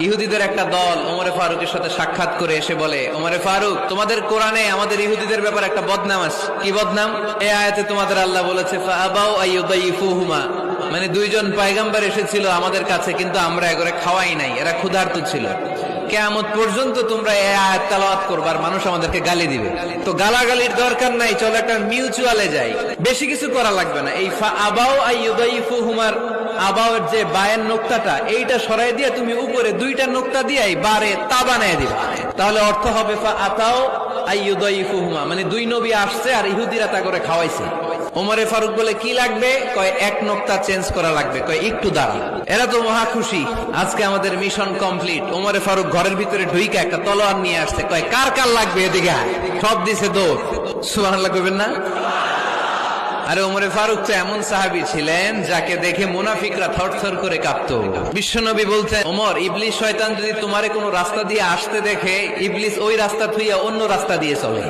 ইহুদিদের একটা দল ওমরে ফারুকের সাথে সাক্ষাৎ করে এসে বলে, ওমরে ফারুক, তোমাদের কোরআনে আমাদের ইহুদিদের ব্যাপারে একটা বদনাম আছে। কি বদনাম? এই আয়াতে তোমাদের আল্লাহ বলেছে ফাআবাউ আইয়ুদাইফুহুমা, মানে দুইজন পয়গম্বর এসেছিল আমাদের কাছে, কিন্তু আমরা এগরে খাওয়াই নাই, এরা ক্ষুধার্ত ছিল। কিয়ামত পর্যন্ত তোমরা এই আয়াত তেলাওয়াত করবে আর মানুষ আমাদেরকে গালি দিবে। তো গালাগালির দরকার নাই, চলো একটা মিউচুয়ালে যাই, বেশি কিছু করা লাগবে না। এই ফাআবাউ আইয়ুদাইফুহুমার আবাউর যে বায়ের নোক্তাটা, এইটা সরাই দিয়ে তুমি উপরে দুইটা নোক্তা দিয়ে বারে তা বানায় দিবা, তাহলে অর্থ হবে ফাআতাউ আইয়ুদাইফুহুমা, মানে দুই নবী আসছে আর ইহুদিরা তা করে খাওয়াইছে। ওমরে ফারুক বলে কি লাগবে? কয় এক নোক্তা চেঞ্জ করা লাগবে। কয় একটু দাঁড়া। এরা তো মহা খুশি, আজকে আমাদের মিশন কমপ্লিট। ওমরে ফারুক ঘরের ভিতরে ঢুইকা একটা তলোয়ার নিয়ে আসছে। কয় কার কার লাগবে এদিকে আয়। সব দিছে দৌড়। সুবহানাল্লাহ কইবেন না? আরে ওমরে ফারুক তো এমন সাহাবী ছিলেন যাকে দেখে মুনাফিকরা থরথর করে কাঁপতো। বিশ্বনবী বলতেন, ওমর, ইবলিস শয়তান যদি তোমারে কোনো রাস্তা দিয়ে আসতে দেখে, ইবলিস ওই রাস্তা থুইয়া অন্য রাস্তা দিয়ে চলে।